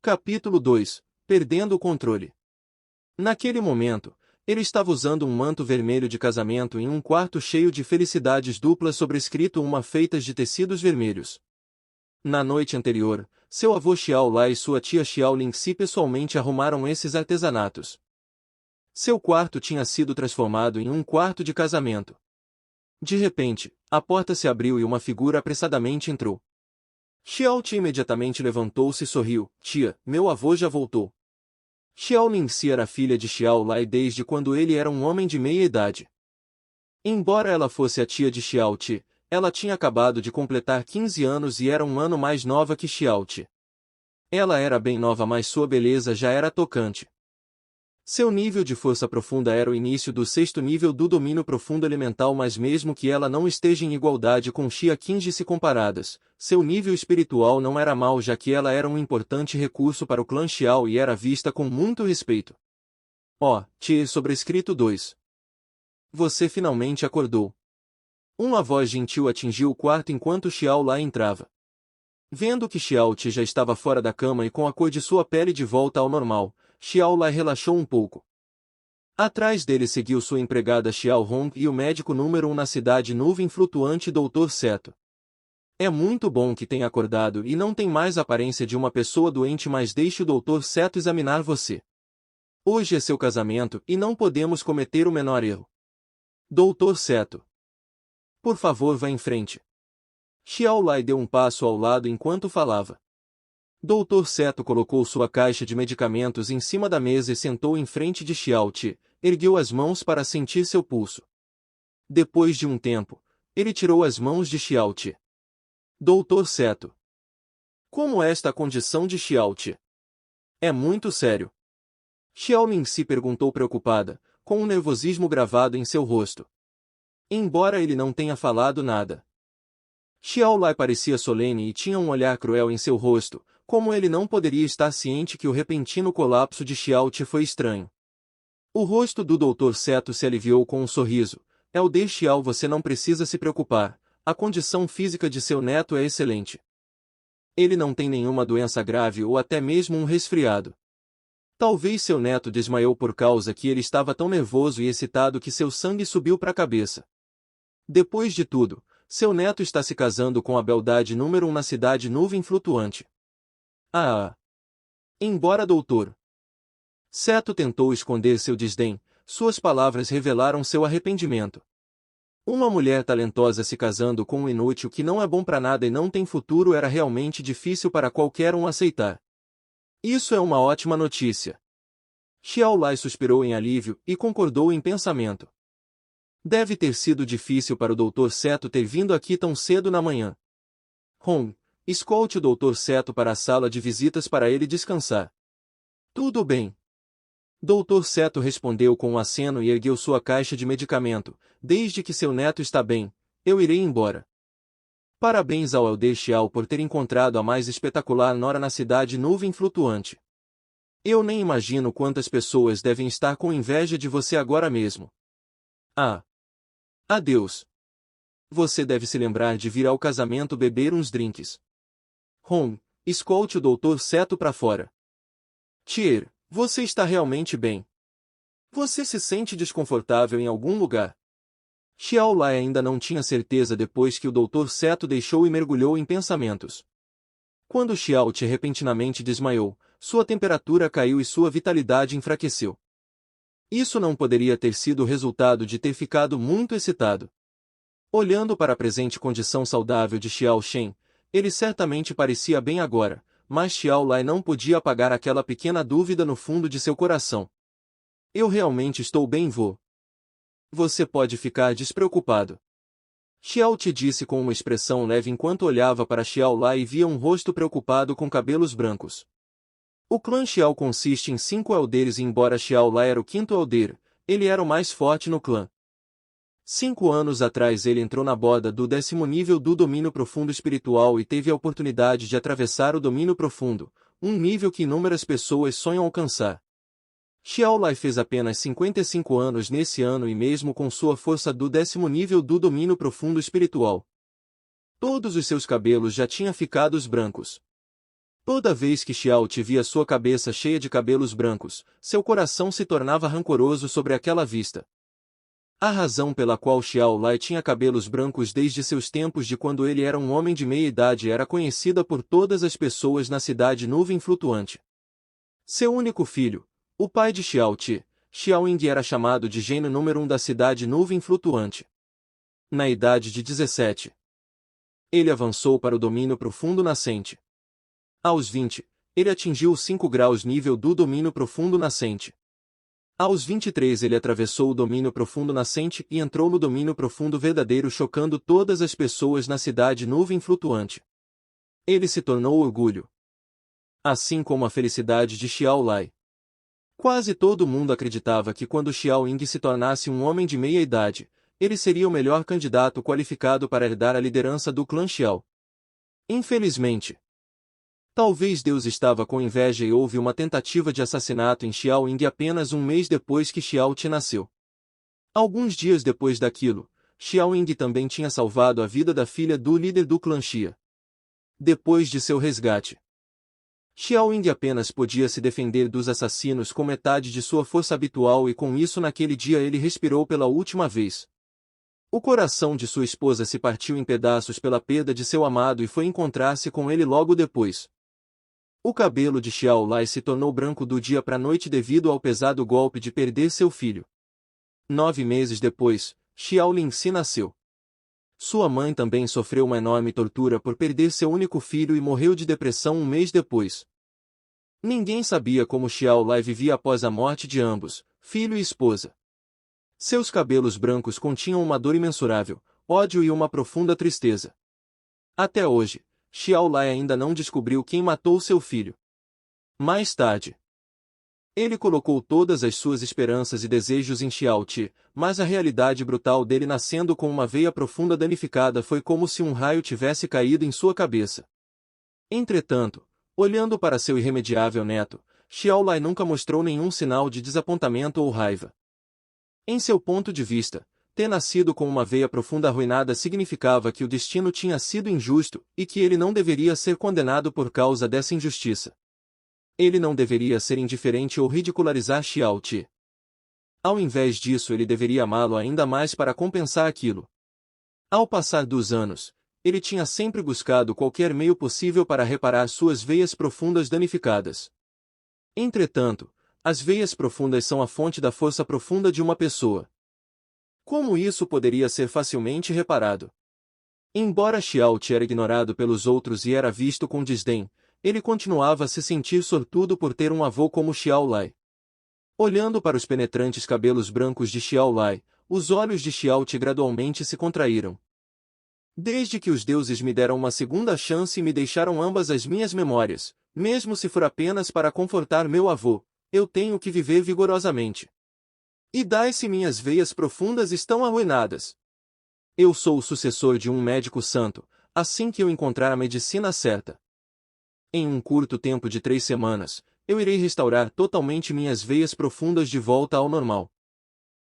Capítulo 2. Perdendo o controle. Naquele momento, ele estava usando um manto vermelho de casamento em um quarto cheio de felicidades duplas sobrescrito uma feitas de tecidos vermelhos. Na noite anterior, seu avô Xiao Lai e sua tia Xiao Lingxi pessoalmente arrumaram esses artesanatos. Seu quarto tinha sido transformado em um quarto de casamento. De repente, a porta se abriu e uma figura apressadamente entrou. Xiao Ti imediatamente levantou-se e sorriu. Tia, meu avô já voltou. Xiao Lingxi era filha de Xiao Lai desde quando ele era um homem de meia idade. Embora ela fosse a tia de Xiao Ti, ela tinha acabado de completar 15 anos e era um ano mais nova que Xiao Ti. Ela era bem nova, mas sua beleza já era tocante. Seu nível de força profunda era o início do 6º nível do domínio profundo elemental, mas mesmo que ela não esteja em igualdade com Xia Qingji se comparadas, seu nível espiritual não era mau, já que ela era um importante recurso para o clã Xiao e era vista com muito respeito. Ti sobrescrito 2. Você finalmente acordou. Uma voz gentil atingiu o quarto enquanto Xiao Lai entrava. Vendo que Xiao Ti já estava fora da cama e com a cor de sua pele de volta ao normal, Xiao Lai relaxou um pouco. Atrás dele seguiu sua empregada Xiao Hong e o médico número 1 na cidade nuvem flutuante Dr. Seto. É muito bom que tenha acordado e não tem mais aparência de uma pessoa doente, mas deixe o Dr. Seto examinar você. Hoje é seu casamento e não podemos cometer o menor erro. Dr. Seto. Por favor, vá em frente. Xiao Lai deu um passo ao lado enquanto falava. Dr. Seto colocou sua caixa de medicamentos em cima da mesa e sentou em frente de Xiao Ti, ergueu as mãos para sentir seu pulso. Depois de um tempo, ele tirou as mãos de Xiao Ti. Dr. Seto. Como é esta a condição de Xiao Ti? É muito sério. Xiao Lingxi perguntou preocupada, com um nervosismo gravado em seu rosto. Embora ele não tenha falado nada. Xiao Lai parecia solene e tinha um olhar cruel em seu rosto, como ele não poderia estar ciente que o repentino colapso de Xiao Ti foi estranho. O rosto do Dr. Seto se aliviou com um sorriso. Elder Xiao, você não precisa se preocupar, a condição física de seu neto é excelente. Ele não tem nenhuma doença grave ou até mesmo um resfriado. Talvez seu neto desmaiou por causa que ele estava tão nervoso e excitado que seu sangue subiu para a cabeça. Depois de tudo, seu neto está se casando com a beldade número 1 na cidade nuvem flutuante. Embora Dr. Seto tentou esconder seu desdém, suas palavras revelaram seu arrependimento. Uma mulher talentosa se casando com um inútil que não é bom para nada e não tem futuro era realmente difícil para qualquer um aceitar. Isso é uma ótima notícia. Xiao Lai suspirou em alívio e concordou em pensamento. Deve ter sido difícil para o Dr. Seto ter vindo aqui tão cedo na manhã. Hong, escolte o Dr. Seto para a sala de visitas para ele descansar. Tudo bem. Dr. Seto respondeu com um aceno e ergueu sua caixa de medicamento. Desde que seu neto está bem, eu irei embora. Parabéns ao Elder Xiao por ter encontrado a mais espetacular nora na cidade nuvem flutuante. Eu nem imagino quantas pessoas devem estar com inveja de você agora mesmo. Adeus. Você deve se lembrar de vir ao casamento beber uns drinks. Hong, escolte o Dr. Seto para fora. Tier, você está realmente bem? Você se sente desconfortável em algum lugar? Xiao Lai ainda não tinha certeza depois que o Dr. Seto deixou e mergulhou em pensamentos. Quando Xiao Ti repentinamente desmaiou, sua temperatura caiu e sua vitalidade enfraqueceu. Isso não poderia ter sido o resultado de ter ficado muito excitado. Olhando para a presente condição saudável de Xiao Shen, ele certamente parecia bem agora, mas Xiao Lai não podia apagar aquela pequena dúvida no fundo de seu coração. Eu realmente estou bem, vô. Você pode ficar despreocupado. Xiao Ti disse com uma expressão leve enquanto olhava para Xiao Lai e via um rosto preocupado com cabelos brancos. O clã Xiao consiste em 5 elderes e embora Xiao Lai era o 5º elder, ele era o mais forte no clã. 5 anos atrás ele entrou na borda do 10º nível do domínio profundo espiritual e teve a oportunidade de atravessar o domínio profundo, um nível que inúmeras pessoas sonham alcançar. Xiao Lai fez apenas 55 anos nesse ano e mesmo com sua força do 10º nível do domínio profundo espiritual, todos os seus cabelos já tinham ficado brancos. Toda vez que Xiao Ti via sua cabeça cheia de cabelos brancos, seu coração se tornava rancoroso sobre aquela vista. A razão pela qual Xiao Lai tinha cabelos brancos desde seus tempos de quando ele era um homem de meia idade era conhecida por todas as pessoas na cidade Nuvem Flutuante. Seu único filho, o pai de Xiao Ti, Xiao Ying, era chamado de gênio número 1 da cidade Nuvem Flutuante. Na idade de 17, ele avançou para o domínio profundo nascente. Aos 20, ele atingiu os 5 graus nível do domínio profundo nascente. Aos 23 ele atravessou o domínio profundo nascente e entrou no domínio profundo verdadeiro, chocando todas as pessoas na cidade Nuvem Flutuante. Ele se tornou orgulho, assim como a felicidade de Xiao Lai. Quase todo mundo acreditava que quando Xiao Ying se tornasse um homem de meia idade, ele seria o melhor candidato qualificado para herdar a liderança do clã Xiao. Infelizmente, talvez Deus estava com inveja e houve uma tentativa de assassinato em Xiao Ying apenas um mês depois que Xiao Ti nasceu. Alguns dias depois daquilo, Xiao Ying também tinha salvado a vida da filha do líder do clã Xia. Depois de seu resgate, Xiao Ying apenas podia se defender dos assassinos com metade de sua força habitual e com isso naquele dia ele respirou pela última vez. O coração de sua esposa se partiu em pedaços pela perda de seu amado e foi encontrar-se com ele logo depois. O cabelo de Xiao Lai se tornou branco do dia para a noite devido ao pesado golpe de perder seu filho. 9 meses depois, Xiao Lingxi nasceu. Sua mãe também sofreu uma enorme tortura por perder seu único filho e morreu de depressão um mês depois. Ninguém sabia como Xiao Lai vivia após a morte de ambos, filho e esposa. Seus cabelos brancos continham uma dor imensurável, ódio e uma profunda tristeza. Até hoje, Xiao Lai ainda não descobriu quem matou seu filho. Mais tarde, ele colocou todas as suas esperanças e desejos em Xiao Ti, mas a realidade brutal dele nascendo com uma veia profunda danificada foi como se um raio tivesse caído em sua cabeça. Entretanto, olhando para seu irremediável neto, Xiao Lai nunca mostrou nenhum sinal de desapontamento ou raiva. Em seu ponto de vista, ter nascido com uma veia profunda arruinada significava que o destino tinha sido injusto e que ele não deveria ser condenado por causa dessa injustiça. Ele não deveria ser indiferente ou ridicularizar Xiao Ti. Ao invés disso, ele deveria amá-lo ainda mais para compensar aquilo. Ao passar dos anos, ele tinha sempre buscado qualquer meio possível para reparar suas veias profundas danificadas. Entretanto, as veias profundas são a fonte da força profunda de uma pessoa. Como isso poderia ser facilmente reparado? Embora Xiao Ti era ignorado pelos outros e era visto com desdém, ele continuava a se sentir sortudo por ter um avô como Xiao Lai. Olhando para os penetrantes cabelos brancos de Xiao Lai, os olhos de Xiao Ti gradualmente se contraíram. Desde que os deuses me deram uma segunda chance e me deixaram ambas as minhas memórias, mesmo se for apenas para confortar meu avô, eu tenho que viver vigorosamente. E dai-se minhas veias profundas estão arruinadas. Eu sou o sucessor de um médico santo, assim que eu encontrar a medicina certa. Em um curto tempo de 3 semanas, eu irei restaurar totalmente minhas veias profundas de volta ao normal.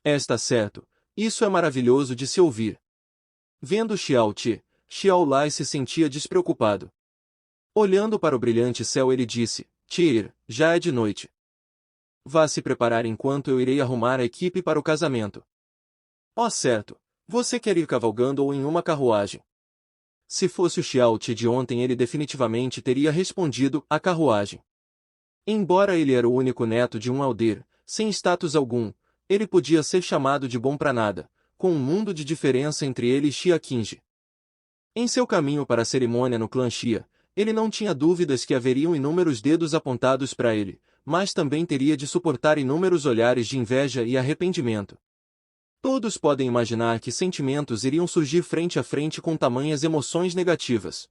Está certo, isso é maravilhoso de se ouvir. Vendo Xiao Ti, Xiao Lai se sentia despreocupado. Olhando para o brilhante céu ele disse, Tir, já é de noite. Vá se preparar enquanto eu irei arrumar a equipe para o casamento. Oh certo, você quer ir cavalgando ou em uma carruagem? Se fosse o Xiao Ti de ontem ele definitivamente teria respondido, a carruagem. Embora ele era o único neto de um aldeir, sem status algum, ele podia ser chamado de bom pra nada, com um mundo de diferença entre ele e Xia Qingji. Em seu caminho para a cerimônia no clã Xia, ele não tinha dúvidas que haveriam inúmeros dedos apontados para ele, mas também teria de suportar inúmeros olhares de inveja e arrependimento. Todos podem imaginar que sentimentos iriam surgir frente a frente com tamanhas emoções negativas.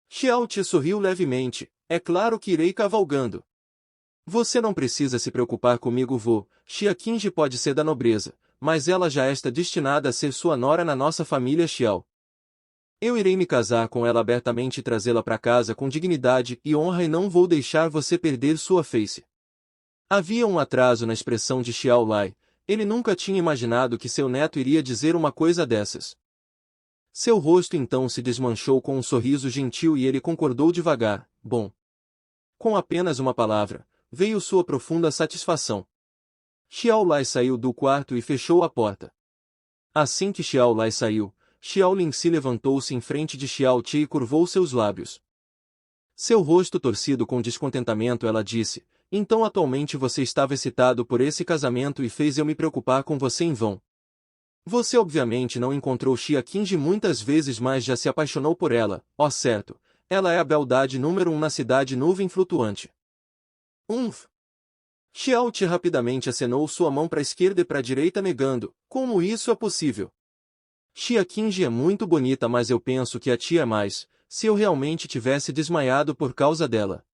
Xiao Ti sorriu levemente, é claro que irei cavalgando. Você não precisa se preocupar comigo, vô, Xia Qingji pode ser da nobreza, mas ela já está destinada a ser sua nora na nossa família Xiao. Eu irei me casar com ela abertamente e trazê-la para casa com dignidade e honra e não vou deixar você perder sua face. Havia um atraso na expressão de Xiao Lai, ele nunca tinha imaginado que seu neto iria dizer uma coisa dessas. Seu rosto então se desmanchou com um sorriso gentil e ele concordou devagar, bom. Com apenas uma palavra, veio sua profunda satisfação. Xiao Lai saiu do quarto e fechou a porta. Assim que Xiao Lai saiu, Xiao Lingxi levantou-se em frente de Xiao Ti e curvou seus lábios. Seu rosto torcido com descontentamento, ela disse: então atualmente você estava excitado por esse casamento e fez eu me preocupar com você em vão. Você obviamente não encontrou Xia Qingji muitas vezes, mas já se apaixonou por ela, ó certo, ela é a beldade número 1 na cidade nuvem flutuante. Xiao Ti rapidamente acenou sua mão para a esquerda e para a direita negando: como isso é possível? Xia Qingji é muito bonita, mas eu penso que a tia é mais, se eu realmente tivesse desmaiado por causa dela.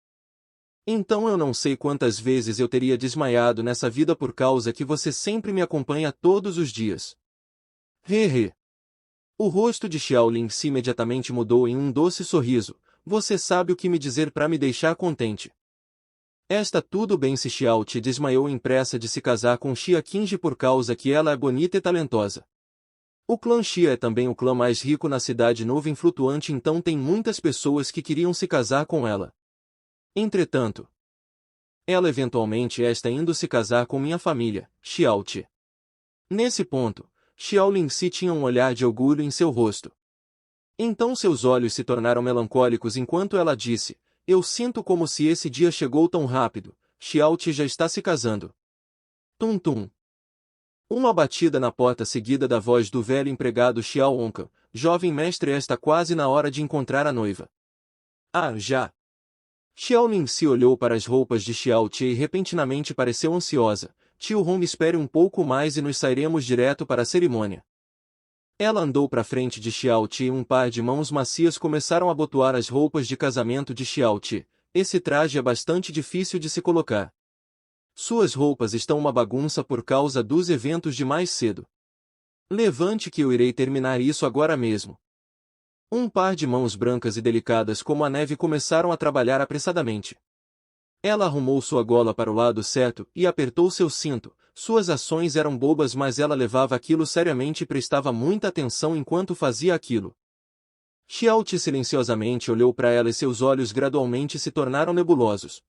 Então eu não sei quantas vezes eu teria desmaiado nessa vida por causa que você sempre me acompanha todos os dias. Hehe. O rosto de Xiao Lingxi imediatamente mudou em um doce sorriso. Você sabe o que me dizer para me deixar contente. Está tudo bem se Xiao Ti desmaiou em pressa de se casar com Xia Qingji por causa que ela é bonita e talentosa. O clã Xia é também o clã mais rico na cidade nuvem flutuante, então tem muitas pessoas que queriam se casar com ela. Entretanto, ela eventualmente está indo se casar com minha família, Xiao Ti. Nesse ponto, Xiao Lingxi tinha um olhar de orgulho em seu rosto. Então seus olhos se tornaram melancólicos enquanto ela disse: eu sinto como se esse dia chegou tão rápido, Xiao Ti já está se casando. Tum tum. Uma batida na porta seguida da voz do velho empregado Xiao Onca: jovem mestre, está quase na hora de encontrar a noiva. Ah, já. Xiao Lingxi olhou para as roupas de Xiao Ti e repentinamente pareceu ansiosa. Tio Hong, espere um pouco mais e nos sairemos direto para a cerimônia. Ela andou para frente de Xiao Ti e um par de mãos macias começaram a abotoar as roupas de casamento de Xiao Ti. Esse traje é bastante difícil de se colocar. Suas roupas estão uma bagunça por causa dos eventos de mais cedo. Levante que eu irei terminar isso agora mesmo. Um par de mãos brancas e delicadas como a neve começaram a trabalhar apressadamente. Ela arrumou sua gola para o lado certo e apertou seu cinto. Suas ações eram bobas, mas ela levava aquilo seriamente e prestava muita atenção enquanto fazia aquilo. Xiao Ti silenciosamente olhou para ela e seus olhos gradualmente se tornaram nebulosos.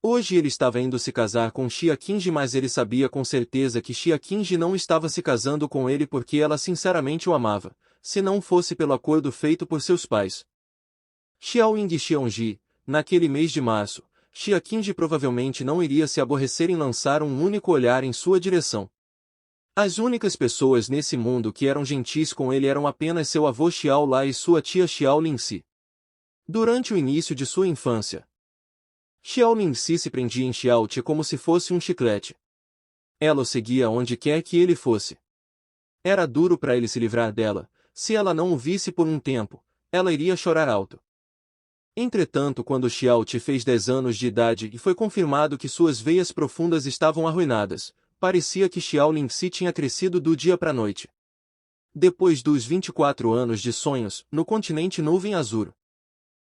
Hoje ele estava indo se casar com Xia Qingji, mas ele sabia com certeza que Xia Qingji não estava se casando com ele porque ela sinceramente o amava, se não fosse pelo acordo feito por seus pais. Xiao Ying e Xiaoji, naquele mês de março, Xia Qingji provavelmente não iria se aborrecer em lançar um único olhar em sua direção. As únicas pessoas nesse mundo que eram gentis com ele eram apenas seu avô Xiao Lai e sua tia Xiao Lingxi. Durante o início de sua infância, Xiao Lingxi se prendia em Xiao Ti como se fosse um chiclete. Ela o seguia onde quer que ele fosse. Era duro para ele se livrar dela. Se ela não o visse por um tempo, ela iria chorar alto. Entretanto, quando Xiao Ti fez 10 anos de idade e foi confirmado que suas veias profundas estavam arruinadas, parecia que Xiao Lingxi tinha crescido do dia para a noite. Depois dos 24 anos de sonhos, no continente nuvem azul,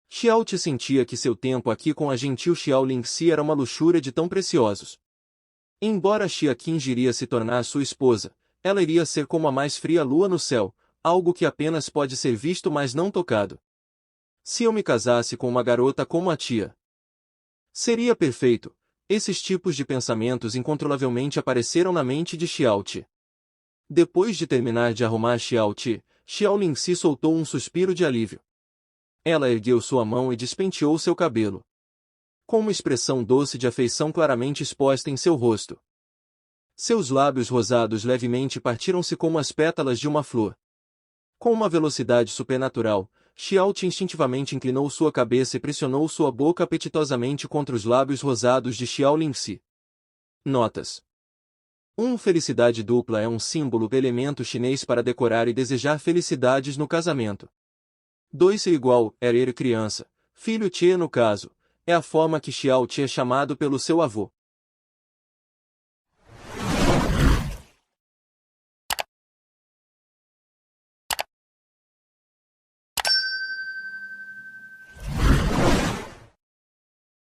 Xiao Ti sentia que seu tempo aqui com a gentil Xiao Lingxi era uma luxúria de tão preciosos. Embora Xia Qingji iria se tornar sua esposa, ela iria ser como a mais fria lua no céu, algo que apenas pode ser visto mas não tocado. Se eu me casasse com uma garota como a tia, seria perfeito. Esses tipos de pensamentos incontrolavelmente apareceram na mente de Xiao Ti. Depois de terminar de arrumar Xiao Ti, Xiao Lingxi soltou um suspiro de alívio. Ela ergueu sua mão e despenteou seu cabelo, com uma expressão doce de afeição claramente exposta em seu rosto. Seus lábios rosados levemente partiram-se como as pétalas de uma flor. Com uma velocidade supernatural, Xiao Ti instintivamente inclinou sua cabeça e pressionou sua boca apetitosamente contra os lábios rosados de Xiao Lingxi. Notas. Felicidade dupla é um símbolo elemento chinês para decorar e desejar felicidades no casamento. 2 é igual, criança, filho Tie no caso, é a forma que Xiao Ti é chamado pelo seu avô.